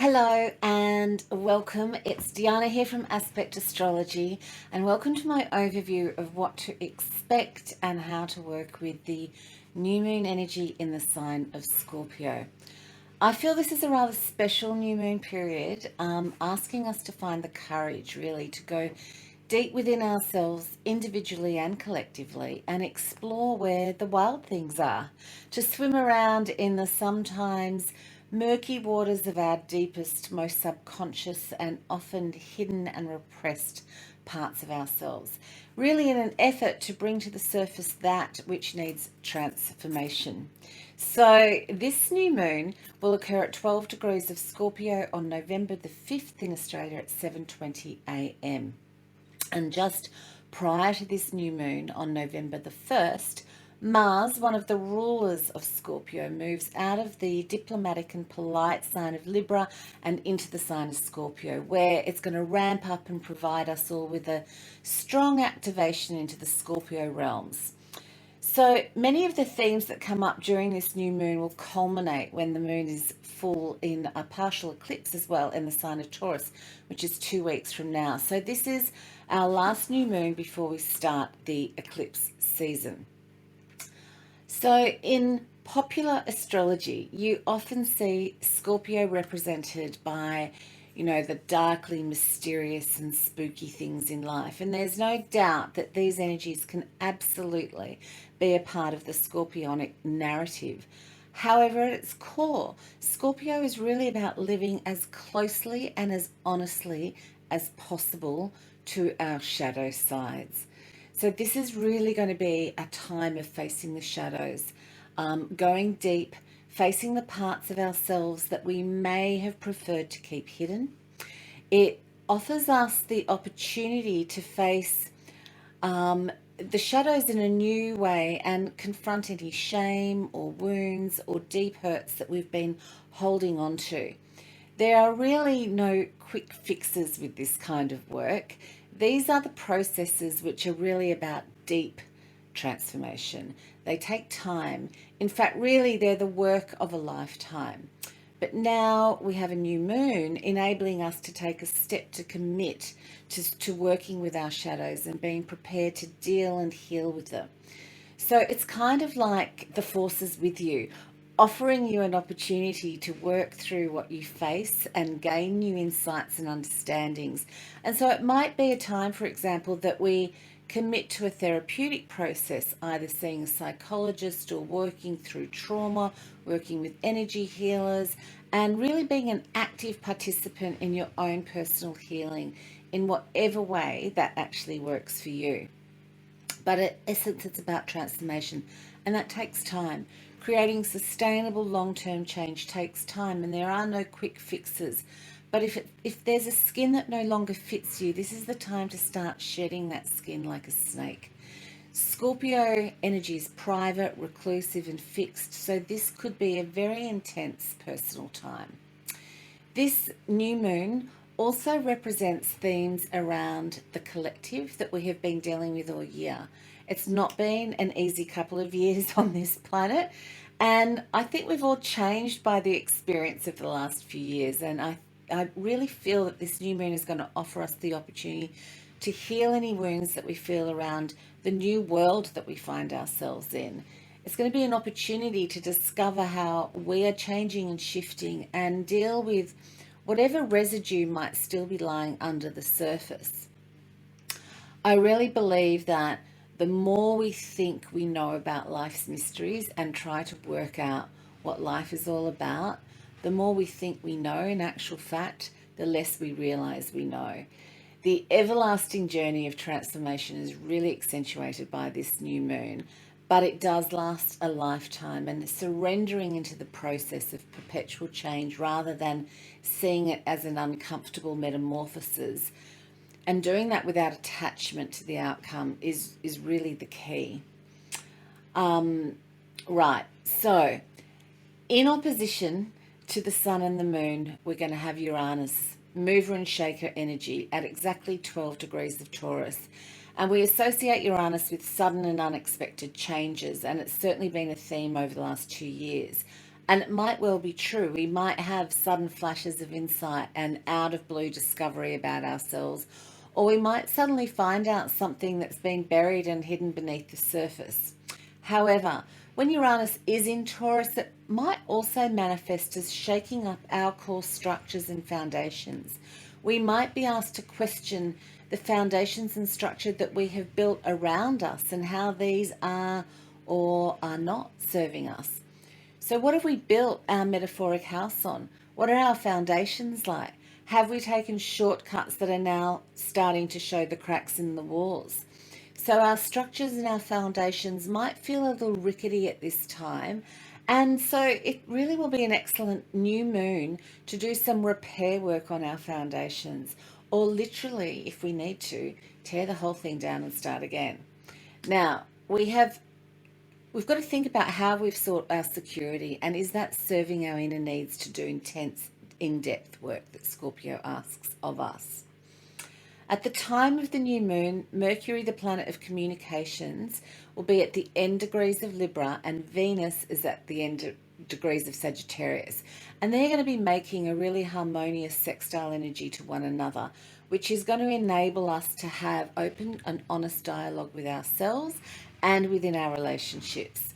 Hello and welcome. It's Diana here from Aspect Astrology, and welcome to my overview of what to expect and how to work with the new moon energy in the sign of Scorpio. I feel this is a rather special new moon period, asking us to find the courage really to go deep within ourselves individually and collectively and explore where the wild things are, to swim around in the sometimes murky waters of our deepest, most subconscious and often hidden and repressed parts of ourselves, really in an effort to bring to the surface that which needs transformation. So this new moon will occur at 12 degrees of Scorpio on November the 5th in Australia at 7:20 a.m. And just prior to this new moon on November the 1st, Mars, one of the rulers of Scorpio, moves out of the diplomatic and polite sign of Libra and into the sign of Scorpio, where it's going to ramp up and provide us all with a strong activation into the Scorpio realms. So many of the themes that come up during this new moon will culminate when the moon is full in a partial eclipse as well in the sign of Taurus, which is 2 weeks from now. So this is our last new moon before we start the eclipse season. So in popular astrology, you often see Scorpio represented by the darkly mysterious and spooky things in life. And there's no doubt that these energies can absolutely be a part of the Scorpionic narrative. However, at its core, Scorpio is really about living as closely and as honestly as possible to our shadow sides. So this is really going to be a time of facing the shadows, going deep, facing the parts of ourselves that we may have preferred to keep hidden. It offers us the opportunity to face the shadows in a new way and confront any shame or wounds or deep hurts that we've been holding on to. There are really no quick fixes with this kind of work. These are the processes which are really about deep transformation. They take time. In fact, really, they're the work of a lifetime. But now we have a new moon enabling us to take a step to commit to working with our shadows and being prepared to deal and heal with them. So it's kind of like the forces with you, offering you an opportunity to work through what you face and gain new insights and understandings. And so it might be a time, for example, that we commit to a therapeutic process, either seeing a psychologist or working through trauma, working with energy healers, and really being an active participant in your own personal healing in whatever way that actually works for you. But in essence, it's about transformation, and that takes time. Creating sustainable long-term change takes time, and there are no quick fixes. But if there's a skin that no longer fits you, this is the time to start shedding that skin like a snake. Scorpio energy is private, reclusive, and fixed, so this could be a very intense personal time. This new moon also represents themes around the collective that we have been dealing with all year. It's not been an easy couple of years on this planet, and I think we've all changed by the experience of the last few years. And I really feel that this new moon is going to offer us the opportunity to heal any wounds that we feel around the new world that we find ourselves in. It's going to be an opportunity to discover how we are changing and shifting and deal with whatever residue might still be lying under the surface. I really believe that the more we think we know about life's mysteries and try to work out what life is all about, the more we think we know in actual fact, the less we realize we know. The everlasting journey of transformation is really accentuated by this new moon, but it does last a lifetime, and surrendering into the process of perpetual change rather than seeing it as an uncomfortable metamorphosis and doing that without attachment to the outcome is really the key. Right, so in opposition to the sun and the moon, we're going to have Uranus, mover and shaker energy at exactly 12 degrees of Taurus. And we associate Uranus with sudden and unexpected changes, and it's certainly been a theme over the last 2 years. And it might well be true. We might have sudden flashes of insight and out of blue discovery about ourselves, or we might suddenly find out something that's been buried and hidden beneath the surface. However, when Uranus is in Taurus, it might also manifest as shaking up our core structures and foundations. We might be asked to question the foundations and structure that we have built around us and how these are or are not serving us. So, what have we built our metaphoric house on? What are our foundations like? Have we taken shortcuts that are now starting to show the cracks in the walls? So, our structures and our foundations might feel a little rickety at this time. And so, it really will be an excellent new moon to do some repair work on our foundations, or literally, if we need to, tear the whole thing down and start again. Now, we've got to think about how we've sought our security, and is that serving our inner needs to do intense, in-depth work that Scorpio asks of us. At the time of the new moon, Mercury, the planet of communications, will be at the end degrees of Libra, and Venus is at the end degrees of Sagittarius. And they're going to be making a really harmonious sextile energy to one another, which is going to enable us to have open and honest dialogue with ourselves and within our relationships.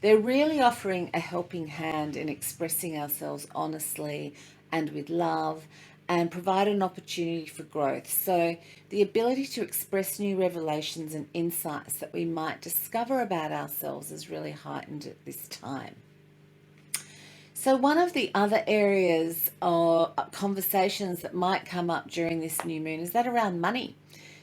They're really offering a helping hand in expressing ourselves honestly and with love, and provide an opportunity for growth. So the ability to express new revelations and insights that we might discover about ourselves is really heightened at this time. So one of the other areas or conversations that might come up during this new moon is that around money.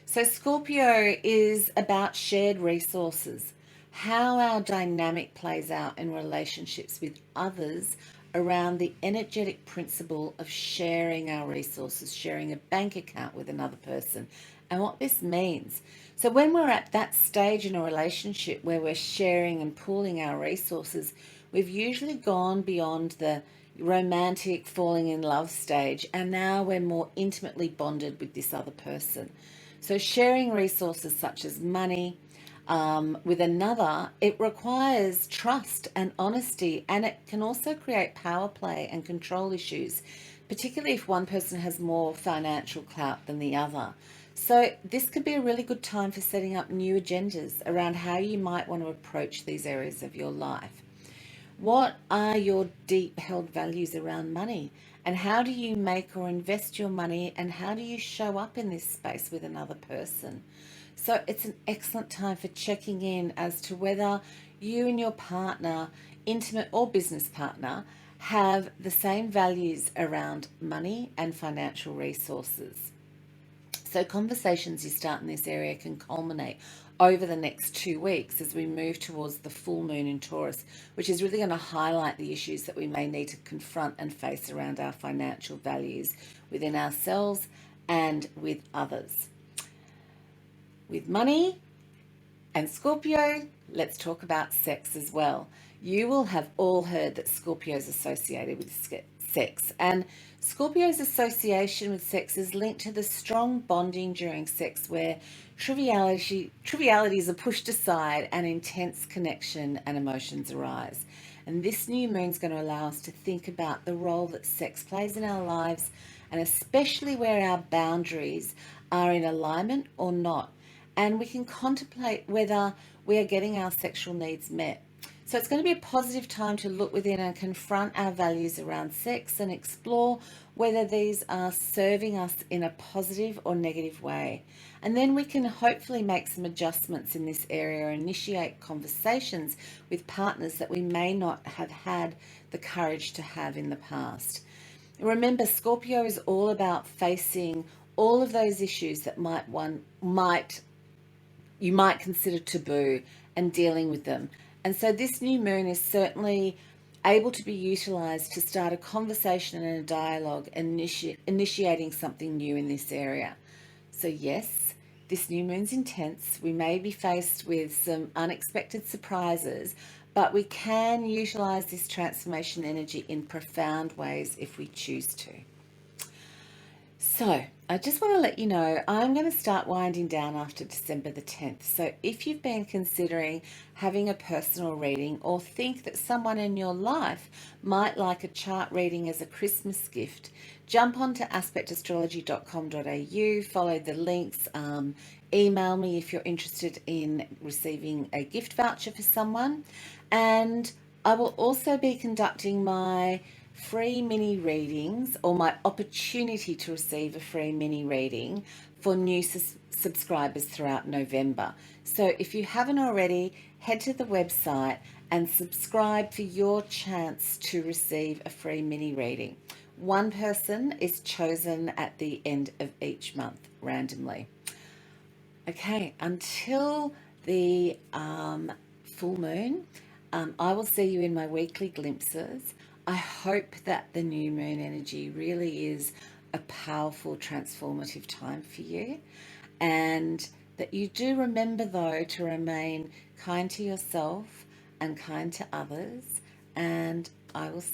So Scorpio is about shared resources, how our dynamic plays out in relationships with others around the energetic principle of sharing our resources, sharing a bank account with another person, and what this means. So when we're at that stage in a relationship where we're sharing and pooling our resources, we've usually gone beyond the romantic falling in love stage, and now we're more intimately bonded with this other person. So sharing resources such as money with another, it requires trust and honesty, and it can also create power play and control issues, particularly if one person has more financial clout than the other. So this could be a really good time for setting up new agendas around how you might want to approach these areas of your life. What are your deep held values around money? And how do you make or invest your money? And how do you show up in this space with another person? So it's an excellent time for checking in as to whether you and your partner, intimate or business partner, have the same values around money and financial resources. So conversations you start in this area can culminate over the next 2 weeks as we move towards the full moon in Taurus, which is really going to highlight the issues that we may need to confront and face around our financial values within ourselves and with others. With money and Scorpio, let's talk about sex as well. You will have all heard that Scorpio is associated with sex, and Scorpio's association with sex is linked to the strong bonding during sex where trivialities are pushed aside and intense connection and emotions arise. And this new moon is going to allow us to think about the role that sex plays in our lives, and especially where our boundaries are in alignment or not. And we can contemplate whether we are getting our sexual needs met. So it's going to be a positive time to look within and confront our values around sex and explore whether these are serving us in a positive or negative way. And then we can hopefully make some adjustments in this area and initiate conversations with partners that we may not have had the courage to have in the past. Remember, Scorpio is all about facing all of those issues that you might consider taboo and dealing with them. And so this new moon is certainly able to be utilized to start a conversation and a dialogue, initiating something new in this area. So yes, this new moon's intense. We may be faced with some unexpected surprises, but we can utilize this transformation energy in profound ways if we choose to. So, I just want to let you know I'm going to start winding down after December the 10th. So, if you've been considering having a personal reading or think that someone in your life might like a chart reading as a Christmas gift, jump onto aspectastrology.com.au, follow the links, email me if you're interested in receiving a gift voucher for someone. And I will also be conducting my free mini readings, or my opportunity to receive a free mini reading for new subscribers throughout November. So if you haven't already, head to the website and subscribe for your chance to receive a free mini reading. One person is chosen at the end of each month randomly. Okay, until the full moon, I will see you in my weekly glimpses. I hope that the new moon energy really is a powerful, transformative time for you, and that you do remember, though, to remain kind to yourself and kind to others. And I will see